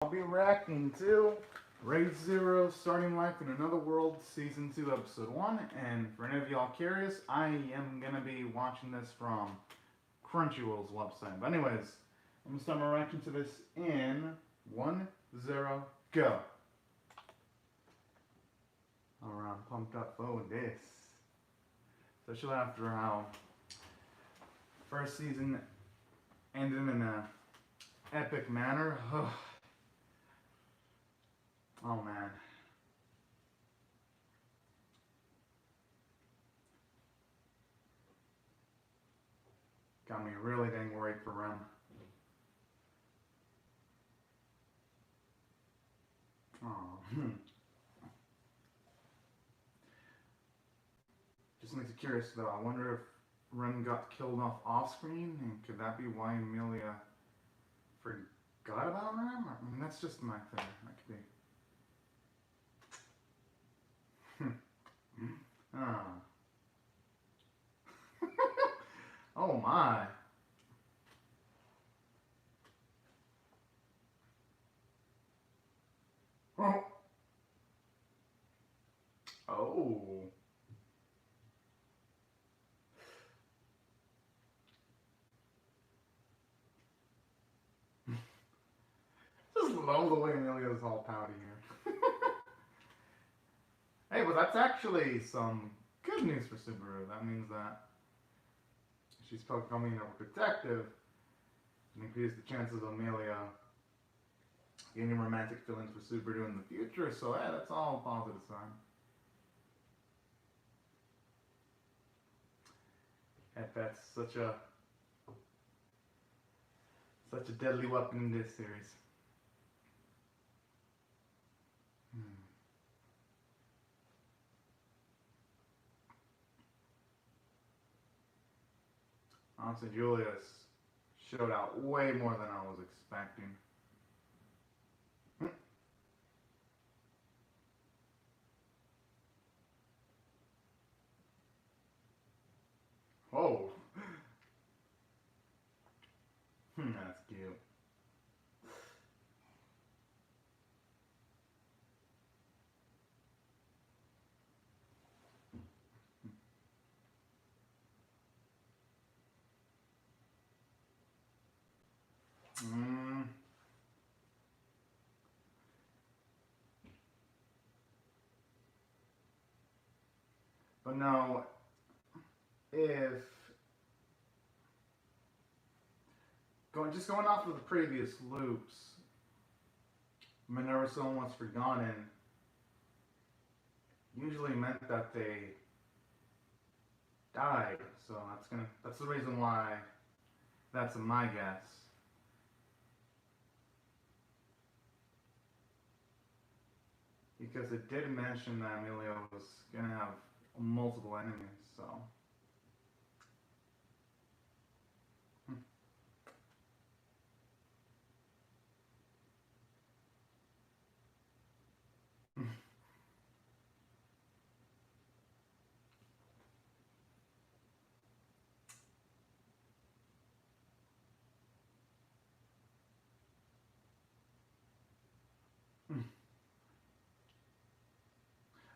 I'll be reacting to Raid Zero Starting Life in Another World Season 2 Episode 1. And for any of y'all curious, I am going to be watching this from Crunchyroll's website. But anyways, I'm going to start my reaction to this in 1, 0, go. Alright, I'm pumped up for this. Especially after how first season ended in a epic manner. Oh man. Got me really dang worried for Rem. Oh. Just makes it curious though. I wonder if Rem got killed off screen, and could that be why Emilia forgot about Rem? I mean, that's just my thing. That could be. Ah. Oh my. Oh. Oh. Just love the way Emilia's all pouty here. Hey, but that's actually some good news for Subaru. That means that she's becoming overprotective and increase the chances of Amelia gaining romantic feelings for Subaru in the future. So, yeah, that's all a positive sign. Heck, that's such a deadly weapon in this series. Hmm. Honestly, Julius showed out way more than I was expecting. Oh, that's cute. Mm. But no, if going off of the previous loops, whenever someone was forgotten, usually meant that they died. So that's the reason why that's my guess. Because it did mention that Amelia was gonna have multiple enemies, so.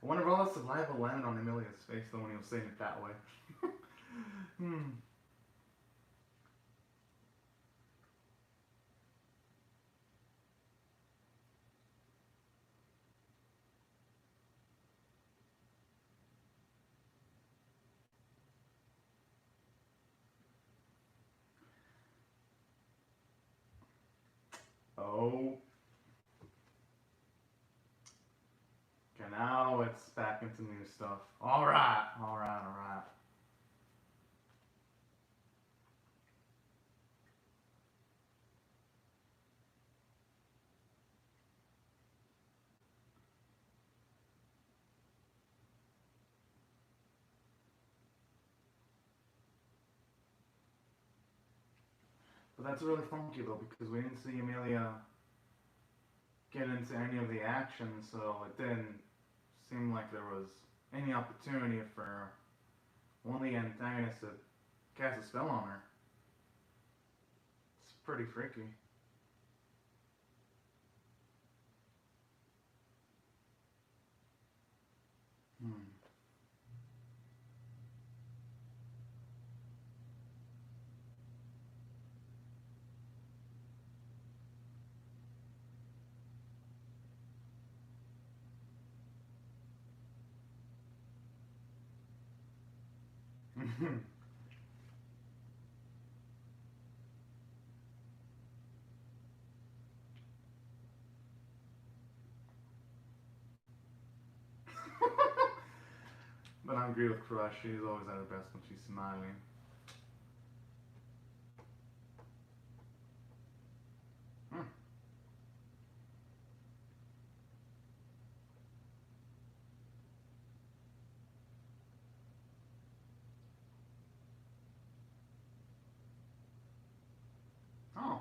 I wonder if all the saliva landed on Amelia's face though when he was saying it that way. Hmm. Oh. Okay, now it's back into new stuff. Alright, alright, alright. But that's really funky though because we didn't see Amelia get into any of the action, so it didn't seem like there was any opportunity for one of the antagonists to cast a spell on her. It's pretty freaky. But I agree with Crush. She's always at her best when she's smiling. Hmm. Oh.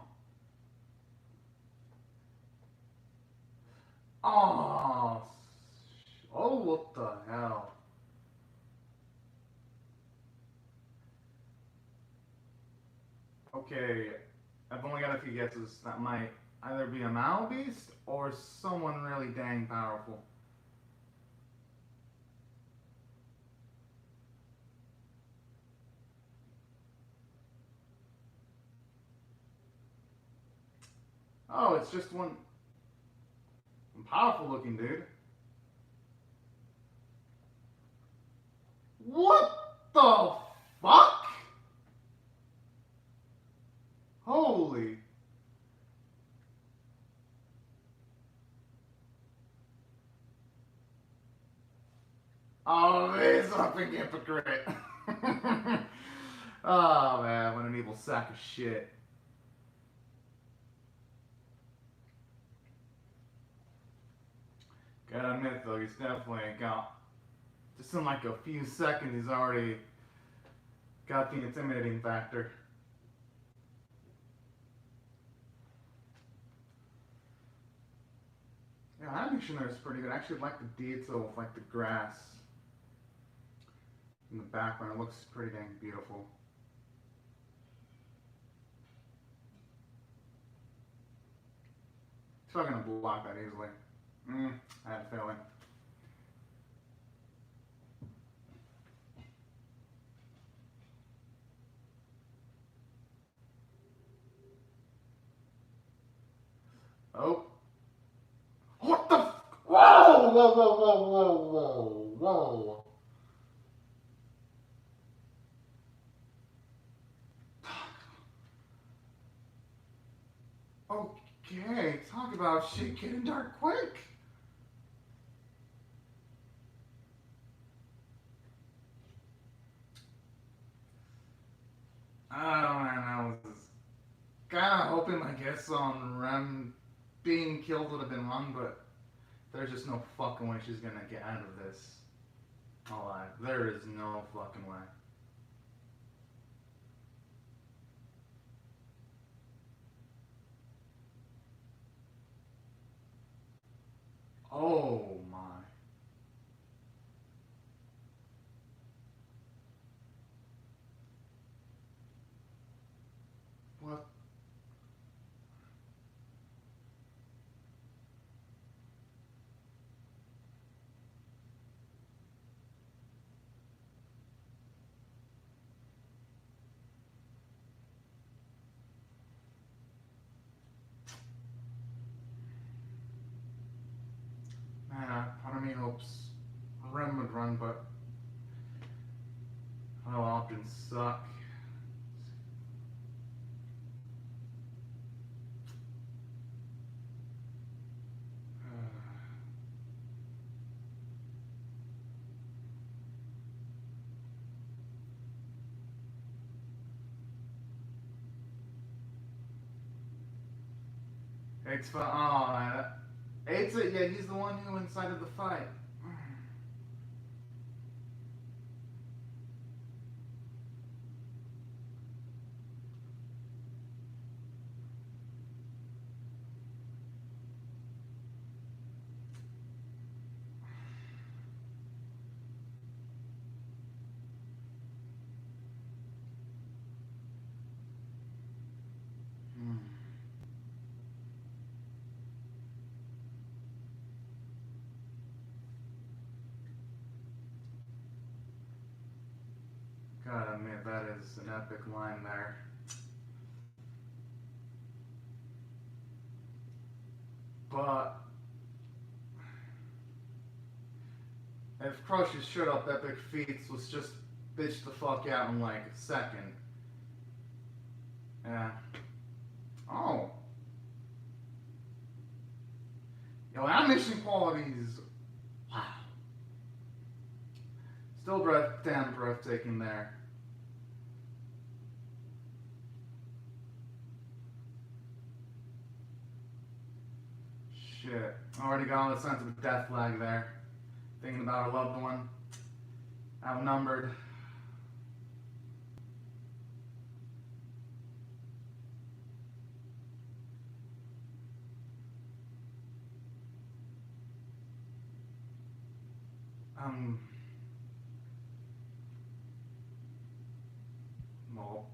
Oh. Oh, what the hell? Okay, I've only got a few guesses. That might either be a Mao Beast or someone really dang powerful. Oh, it's just one powerful looking dude. What the fuck? Holy. Oh, this fucking hypocrite. Oh man, what an evil sack of shit. Gotta admit though, he's definitely got, just in like a few seconds, he's already got the intimidating factor. Yeah, animation there is pretty good. I actually like the detail with like the grass in the background. It looks pretty dang beautiful. It's not gonna block that easily. I had a feeling. Oh. What the whoa, whoa, whoa, whoa, whoa, whoa, whoa. Okay, talk about shit getting dark quick. Oh man, I was kind of hoping, I guess, on Rem being killed would have been wrong, but there's just no fucking way she's gonna get out of this alive. There is no fucking way. Oh my. What? Man, part of me hopes Rem would run, but how often suck. It's fun. Oh man, it's it. Yeah, he's the one who incited the fight. Hmm. God, I mean that is an epic line there. But if Crush's shut up epic feats was just bitch the fuck out in like a second. Yeah. Oh. Yo, animation qualities. Wow. Still damn breathtaking there. Shit. Already got all the sense of a death flag there. Thinking about our loved one. Outnumbered. Well.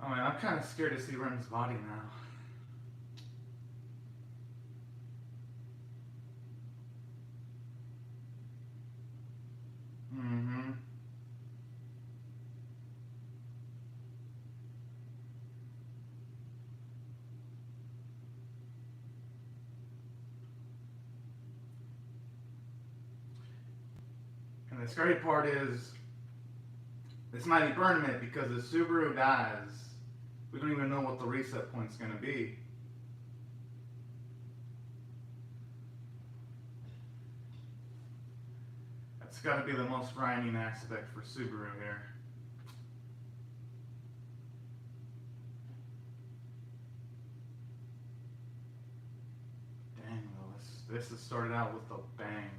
Oh man, I'm kind of scared to see Ren's body now. Mm-hmm. And the scary part is, this might be permanent because if Subaru dies, we don't even know what the reset point's gonna be. That's gotta be the most frightening aspect for Subaru here. Dang, though, this has started out with a bang.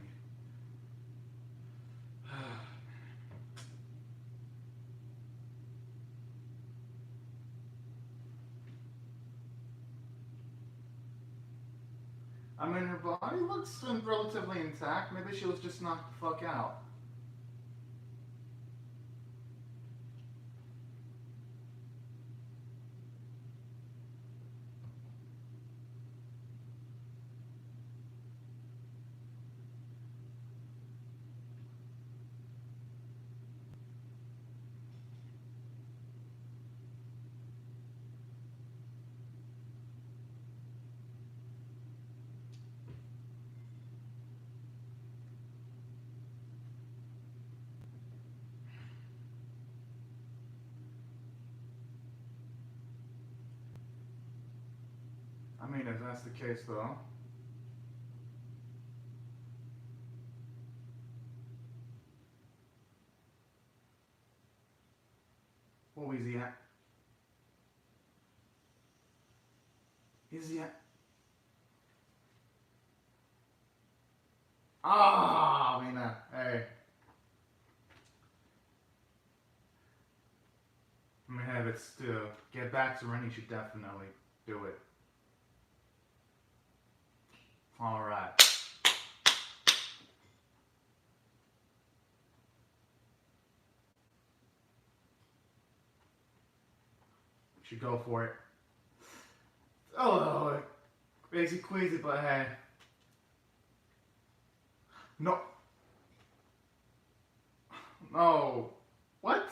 I mean, her body looks relatively intact. Maybe she was just knocked the fuck out. I mean, if that's the case, though. What was he at? Is he at? Ah, I mean, hey. I mean, if it's to get back to Ren, you should definitely do it. Alright. Should go for it. Oh, crazy queasy, but hey. No. No. What?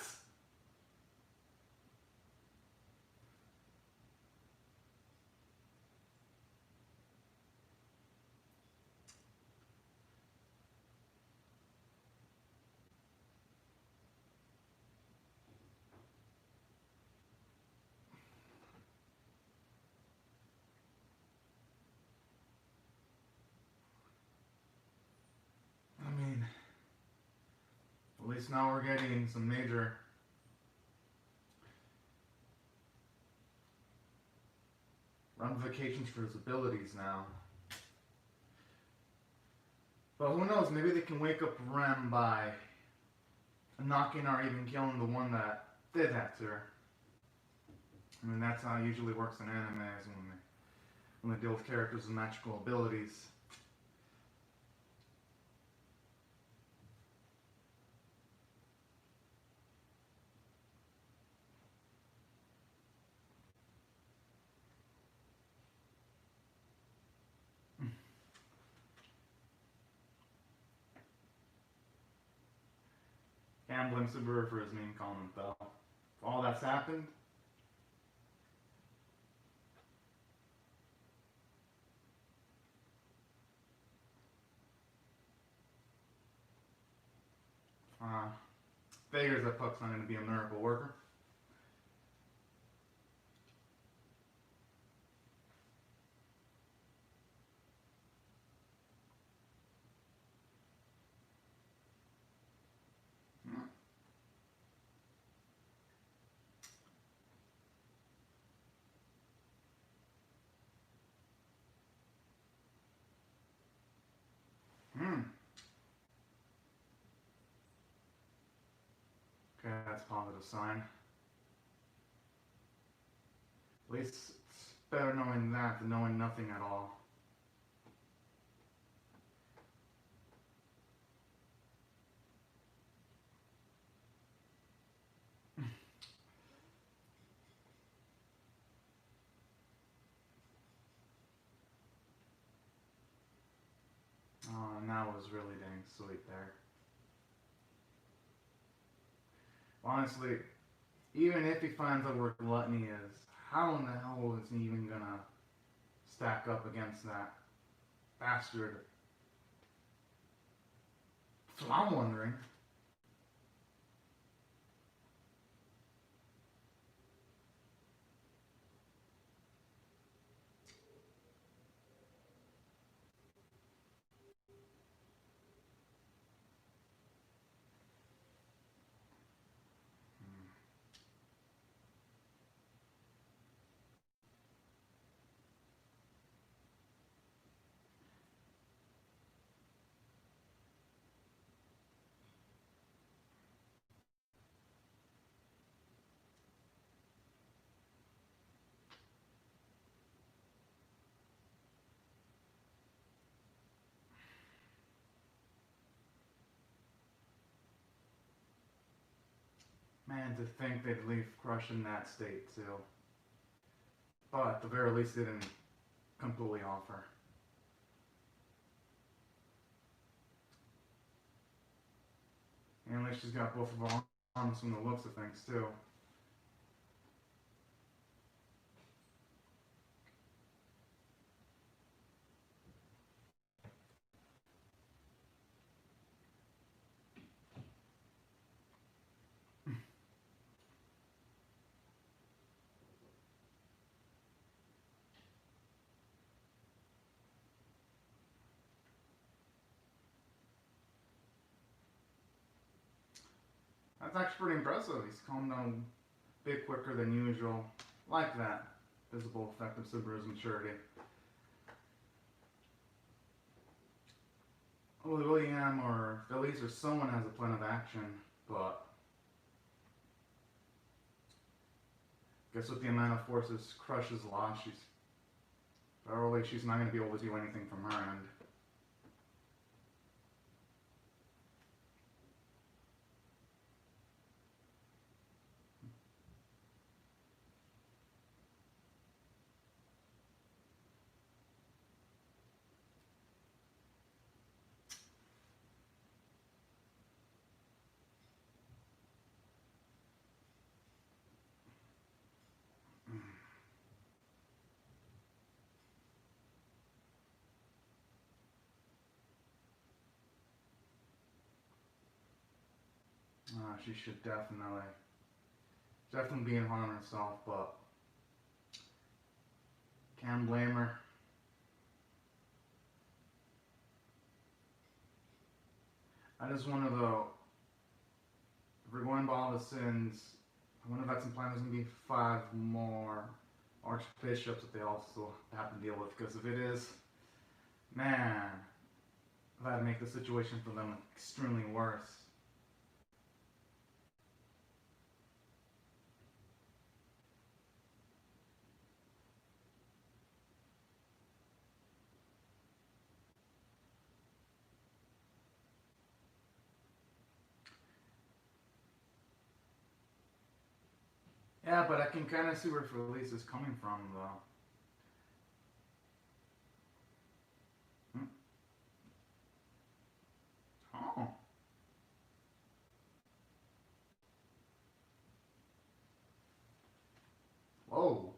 I mean, at least now we're getting some major ramifications for his abilities now. But who knows, maybe they can wake up Rem by knocking or even killing the one that did that to her. I mean, that's how it usually works in animes when they deal with characters with magical abilities. can't blame Subaru for his mean comment though. All that's happened. Figures that Puck's not going to be a miracle worker. Hmm. Okay, that's a positive sign. At least it's better knowing that than knowing nothing at all. Oh, and that was really dang sweet there. Honestly, even if he finds out where Gluttony is, how in the hell is he even gonna stack up against that bastard? That's what I'm wondering. Man, to think they'd leave Crush in that state too. But at the very least, they didn't completely offer. And at least she's got both of her arms from the looks of things too. That's actually pretty impressive. He's calmed down a bit quicker than usual. Like that. Visible effect of Subaru's maturity. William or Phillies or someone has a plan of action, but I guess with the amount of forces Crush has lost, she's not going to be able to do anything from her end. She should definitely be hard on herself, but can't blame her. I just wonder though, if we're going by all the sins, I wonder if that's implying there's going to be 5 more archbishops that they also have to deal with. Because if it is, man, that'd make the situation for them extremely worse. Yeah, but I can kind of see where Felice is coming from, though. Hmm. Oh. Oh.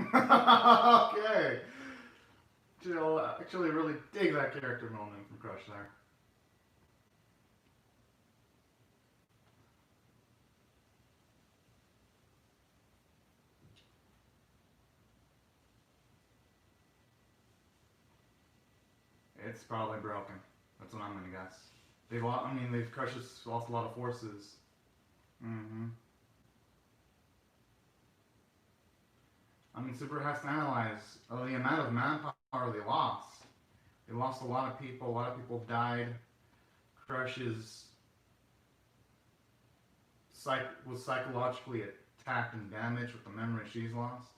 Okay. Jill actually really dig that character moment from Crush there. It's probably broken. That's what I'm gonna guess. They've lost. I mean, they've Crush has lost a lot of forces. Mm-hmm. I mean, Super has to analyze the amount of manpower they lost. They lost a lot of people. A lot of people died. Crush is was psychologically attacked and damaged with the memory she's lost.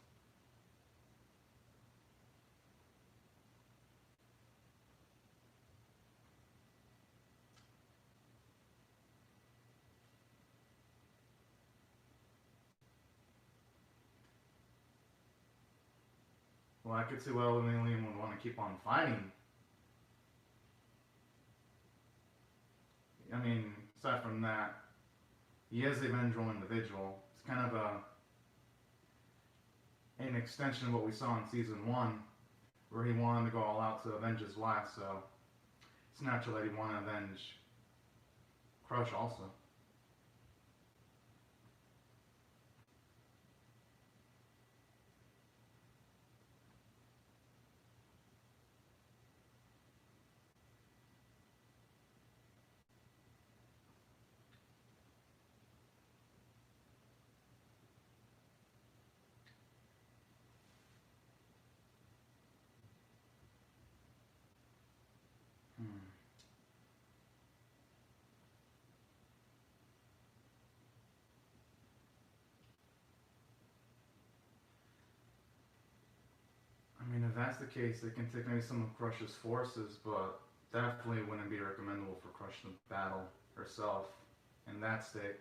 Well, I could see why William would want to keep on fighting. I mean, aside from that, he is a vengeful individual. It's kind of an extension of what we saw in season one, where he wanted to go all out to avenge his wife. So it's natural that he wanted to avenge Crush also. Hmm. I mean, if that's the case, they can take maybe some of Crush's forces, but definitely wouldn't be recommendable for Crush to battle herself in that state.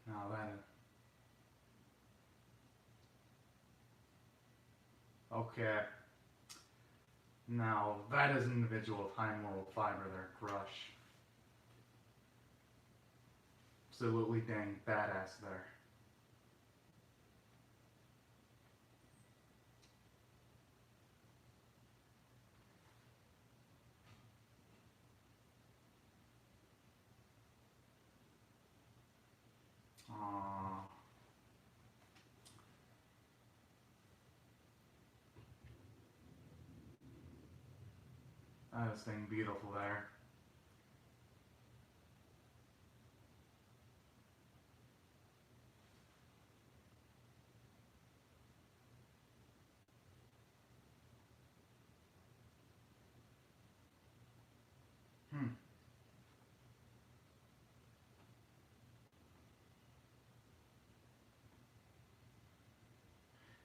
Now that okay. Now that is an individual with high moral fiber there, Crush. Absolutely dang badass there. Aww. That is dang beautiful there. Hmm.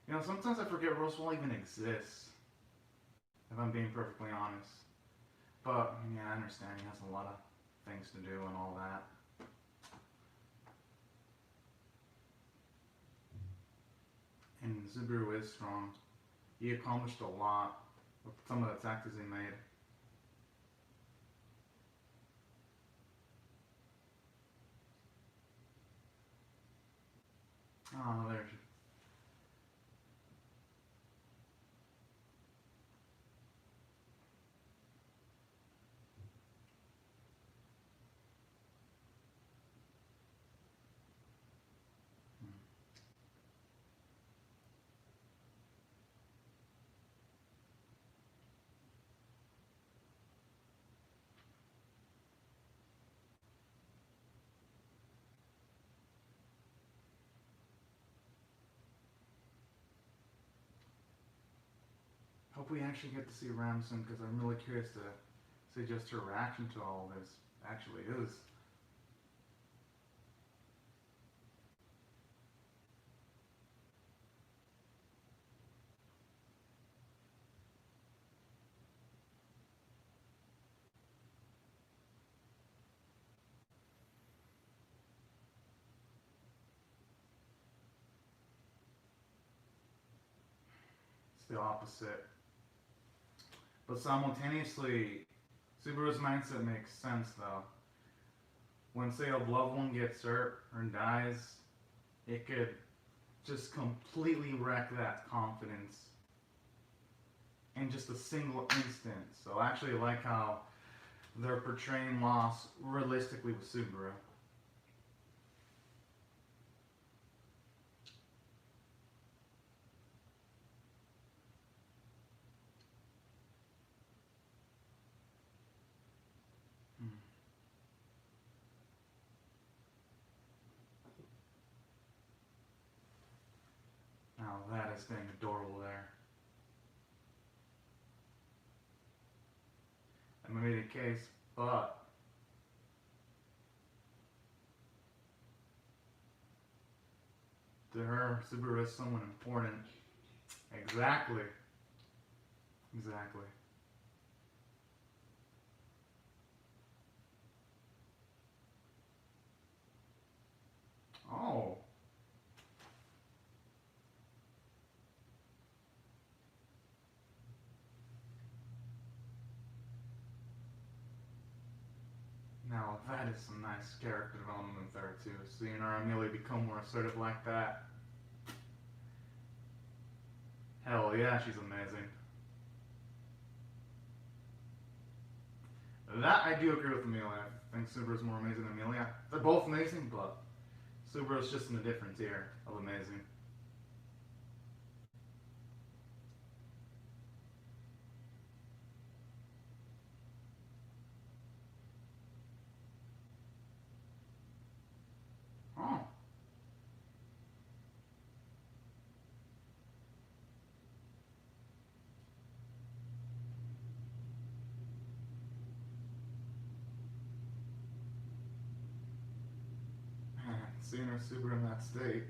You know, sometimes I forget Roswell even exists, if I'm being perfectly honest. But, yeah, I understand he has a lot of things to do and all that. And Subaru is strong. He accomplished a lot with some of the tactics he made. Oh, there's. Hope we actually get to see Ramson because I'm really curious to see just her reaction to all this actually is. the opposite. But simultaneously, Subaru's mindset makes sense though. When, say, a loved one gets hurt or dies, it could just completely wreck that confidence in just a single instant. So I actually like how they're portraying loss realistically with Subaru. Now that is being adorable there. That may be the case, but to her, Subaru is someone important. Exactly. Exactly. Oh. Now that is some nice character development there too. Seeing her Amelia become more assertive like that. Hell yeah, she's amazing. That I do agree with Amelia. I think Subaru's more amazing than Amelia. They're both amazing, but Subaru's just in a different tier of amazing. Oh. Man, seeing her Subaru in that state.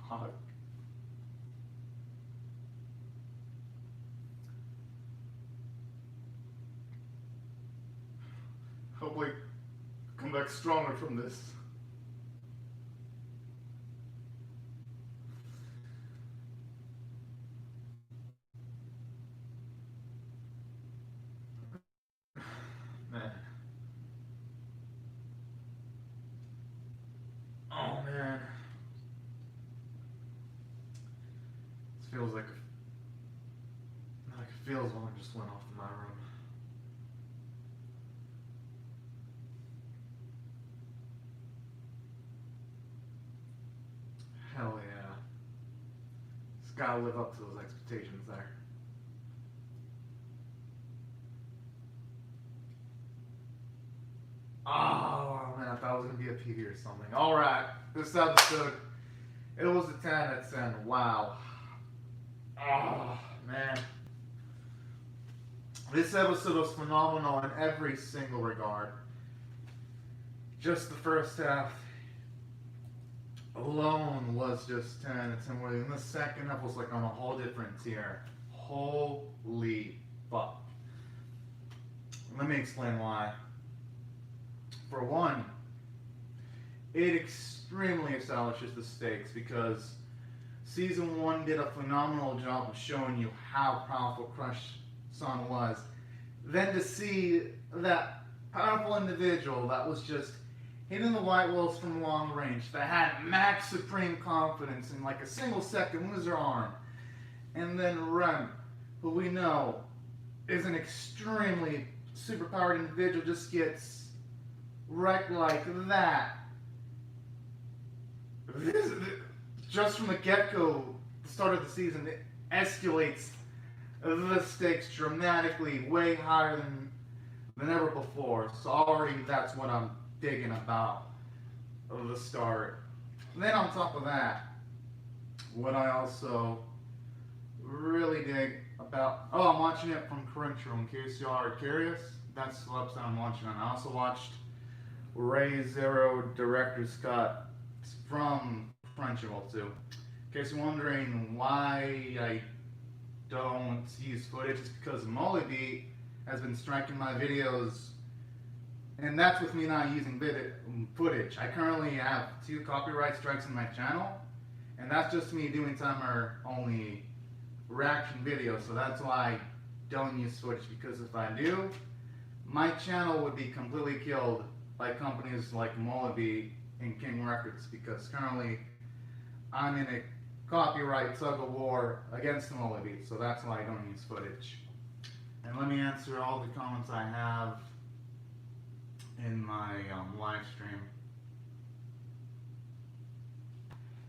Fuck. Hopefully come back stronger from this. Man. Oh man. This feels like it feels when I just went off in my room. Hell yeah. Just gotta live up to those expectations there. Oh man, I thought it was gonna be a PD or something. Alright, this episode, it was a 10 out of 10. Wow. Oh man. This episode was phenomenal in every single regard. Just the first half alone was just 10 out of 10. And the second half was like on a whole different tier. Holy fuck. Let me explain why. For one, it extremely establishes the stakes because Season 1 did a phenomenal job of showing you how powerful Crush-san was. Then to see that powerful individual that was just hitting the white walls from long range, that had max supreme confidence in like a single second lose her arm, and then Rem, who we know is an extremely superpowered individual, just gets wrecked like that. Just from the get-go, the start of the season, it escalates the stakes dramatically, way higher than ever before. So already that's what I'm digging about the start. Then on top of that, what I also really dig about, I'm watching it from Crunchyroll in case y'all are curious. That's the website I'm watching on. I also watched Re:Zero Director's Cut from Crunchyroll too. In case you're wondering why I don't use footage, it's because Mollybeat has been striking my videos, and that's with me not using footage. I currently have 2 copyright strikes on my channel, And that's just me doing timer only reaction videos, so that's why I don't use footage, because if I do, my channel would be completely killed by companies like Molaby and King Records, because currently I'm in a copyright tug of war against Molaby, so that's why I don't use footage. And let me answer all the comments I have in my live stream.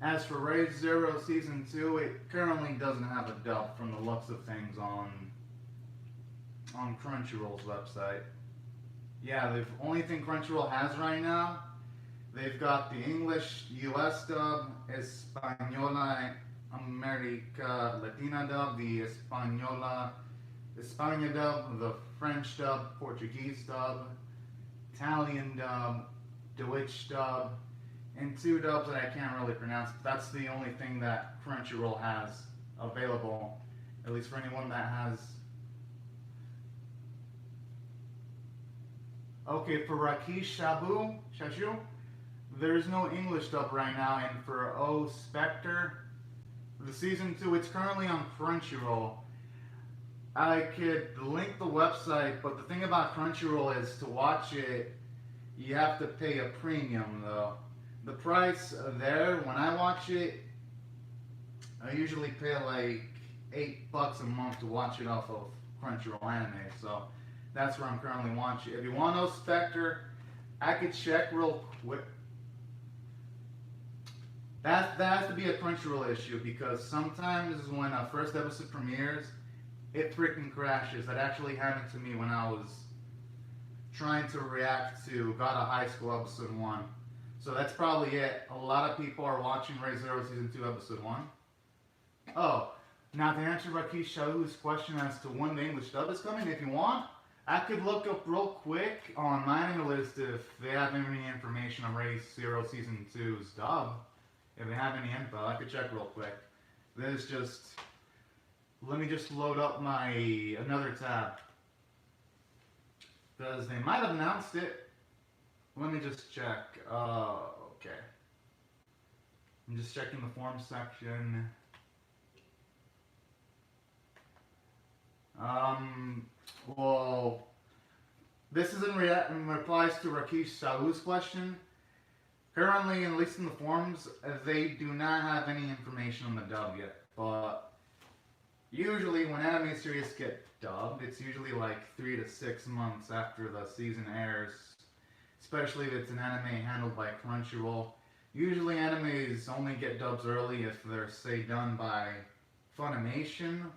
As for Raid Zero Season 2, it currently doesn't have a dub from the looks of things on Crunchyroll's website. Yeah, the only thing Crunchyroll has right now, they've got the English US dub, Española America Latina dub, the España dub, the French dub, Portuguese dub, Italian dub, Deutsch dub, and 2 dubs that I can't really pronounce. That's the only thing that Crunchyroll has available, at least for anyone that has. Okay, for Rakesh Shashu, there's no English dub right now, and for O Spectre, the Season 2, it's currently on Crunchyroll. I could link the website, but the thing about Crunchyroll is to watch it, you have to pay a premium though. The price there, when I watch it, I usually pay like $8 a month to watch it off of Crunchyroll Anime, so that's where I'm currently watching. If you want to know Spectre, I could check real quick. That has to be a Crunchyroll issue, because sometimes when a first episode premieres, it freaking crashes. That actually happened to me when I was trying to react to God of High School Episode 1. So that's probably it. A lot of people are watching Raid Zero Season 2 Episode 1. Oh, now to answer Rakesh Shahu's question as to when the English dub is coming, if you want, I could look up real quick on my anime list if they have any information on Raid Zero Season 2's dub. If they have any info, I could check real quick. There's just... Let me just load up my another tab, because they might have announced it. Let me just check. Okay. I'm just checking the form section. Well, this is in replies to Rakesh Shahu's question. Currently, at least in the forums, they do not have any information on the dub yet, but usually when anime series get dubbed, it's usually like 3 to 6 months after the season airs, especially if it's an anime handled by Crunchyroll. Usually animes only get dubs early if they're, say, done by Funimation,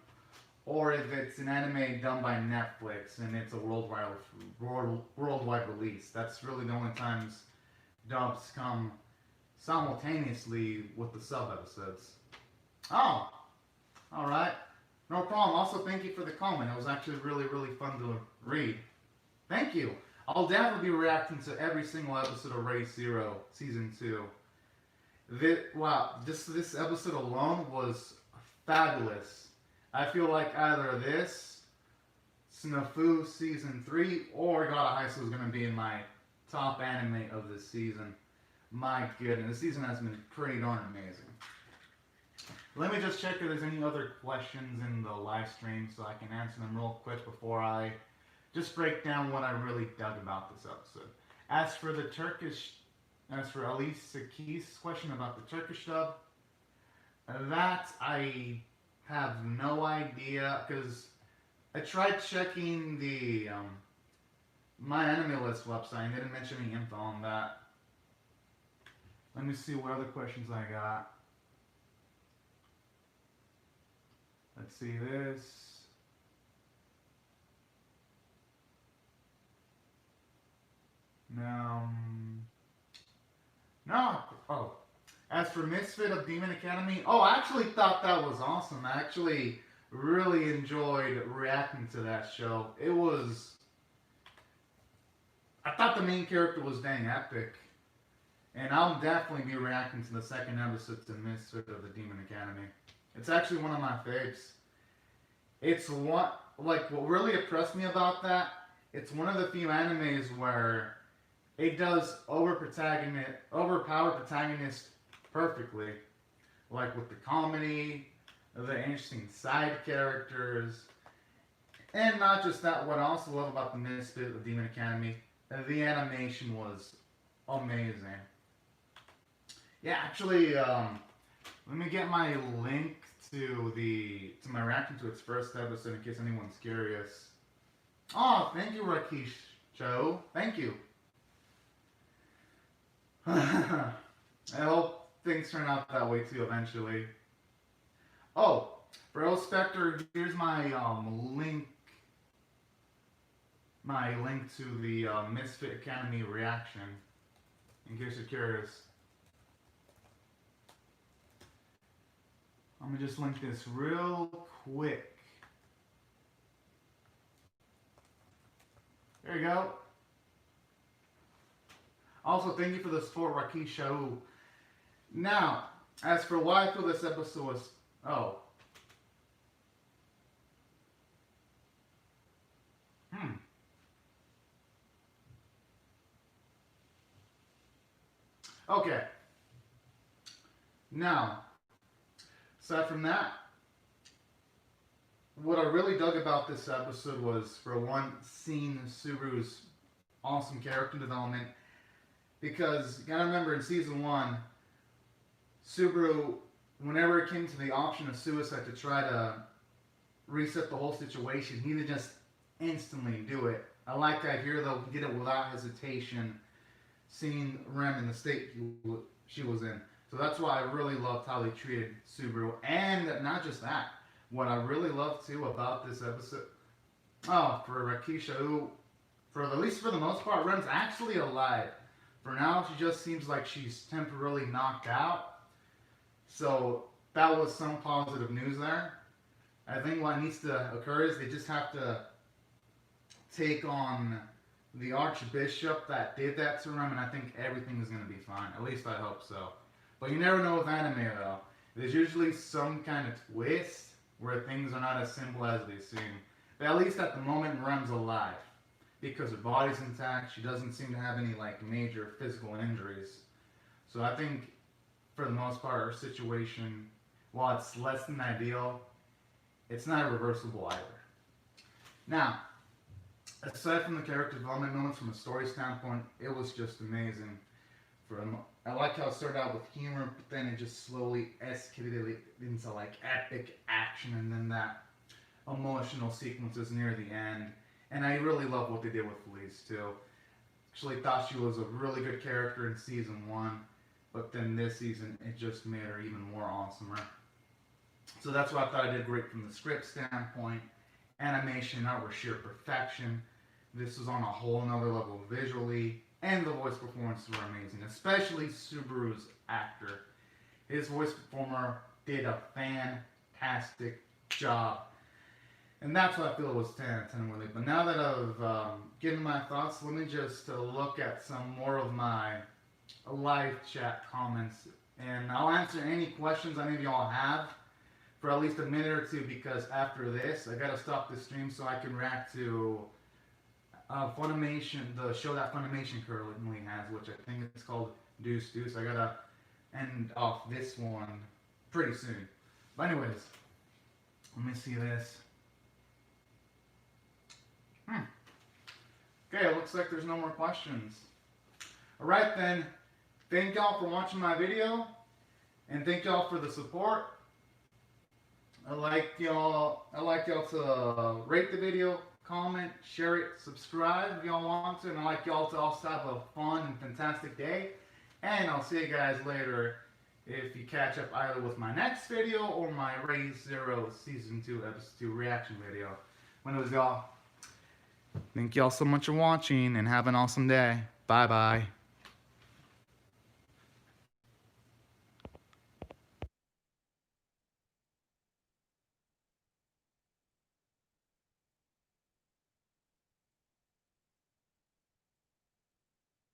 or if it's an anime done by Netflix and it's a worldwide release. That's really the only times dubs come simultaneously with the sub episodes. Oh, alright. No problem. Also, thank you for the comment. It was actually really, really fun to read. Thank you. I'll definitely be reacting to every single episode of Raid Zero Season 2. Wow, this episode alone was fabulous. I feel like either this, Snafu Season 3, or God of High School is going to be in my top anime of this season. My goodness, this season has been pretty darn amazing. Let me just check if there's any other questions in the live stream so I can answer them real quick before I just break down what I really dug about this episode. As for Elise Sakis' question about the Turkish dub, that I have no idea, because I tried checking the My Anime List website and they didn't mention any info on that. Let me see what other questions I got. Let's see this. No. Oh. As for Misfit of Demon Academy, I actually thought that was awesome. I actually really enjoyed reacting to that show. I thought the main character was dang epic. And I'll definitely be reacting to the second episode to Misfit of the Demon Academy. It's actually one of my faves. It's what really impressed me about that, it's one of the few animes where it does overpower protagonist perfectly. like with the comedy, the interesting side characters, and not just that. What I also love about the Misfit of Demon Academy, the animation was amazing. Yeah, actually, let me get my link to my reaction to its first episode in case anyone's curious. Oh, thank you, Rakesh Joe. Thank you. I hope things turn out that way too eventually. Oh, for El Spectre, here's my link to the Misfit Academy reaction, in case you're curious. Let me just link this real quick. There you go. Also, thank you for the support, Rakisha. Now, as for why I feel this episode was... Oh. Okay. Now, aside from that, what I really dug about this episode was, for one, seeing Subaru's awesome character development. Because, you gotta remember, in Season 1, Subaru, whenever it came to the option of suicide to try to reset the whole situation, he would just instantly do it. I like that here, though, he did it without hesitation, seeing Rem in the state she was in. So that's why I really loved how they treated Subaru. And not just that, what I really loved too about this episode, for Rakisha, who, at least for the most part, Rem's actually alive. For now, she just seems like she's temporarily knocked out. So that was some positive news there. I think what needs to occur is they just have to take on the Archbishop that did that to Rem, and I think everything is going to be fine. At least I hope so. But you never know with anime, though. There's usually some kind of twist where things are not as simple as they seem. But at least at the moment, Rem's alive. Because her body's intact, she doesn't seem to have any major physical injuries. So I think, for the most part, her situation, while it's less than ideal, it's not irreversible either. Now, aside from the character development moments from a story standpoint, it was just amazing. I like how it started out with humor, but then it just slowly escalated into epic action, and then that emotional sequences near the end. And I really love what they did with Felice too. Actually thought she was a really good character in Season 1, but then this season it just made her even more awesomer. So that's what I thought I did great from the script standpoint. Animation and art were sheer perfection. This was on a whole nother level visually, and the voice performances were amazing, especially Subaru's actor. His voice performer did a fantastic job. And that's what I feel was 10 out of 10 worthy. But now that I've given my thoughts, let me just look at some more of my live chat comments. And I'll answer any questions any of y'all have for at least a minute or two, because after this, I gotta stop the stream so I can react to Funimation, the show that Funimation currently has, which I think it's called Deuce Deuce. I gotta end off this one pretty soon. But anyways, let me see this. Okay, it looks like there's no more questions. Alright then, thank y'all for watching my video, and thank y'all for the support. I'd like y'all to rate the video, comment, share it, subscribe if y'all want to, and I'd like y'all to also have a fun and fantastic day. And I'll see you guys later if you catch up either with my next video or my Raise Zero Season 2 Episode 2 reaction video. Anyways, y'all, thank y'all so much for watching, and have an awesome day. Bye-bye.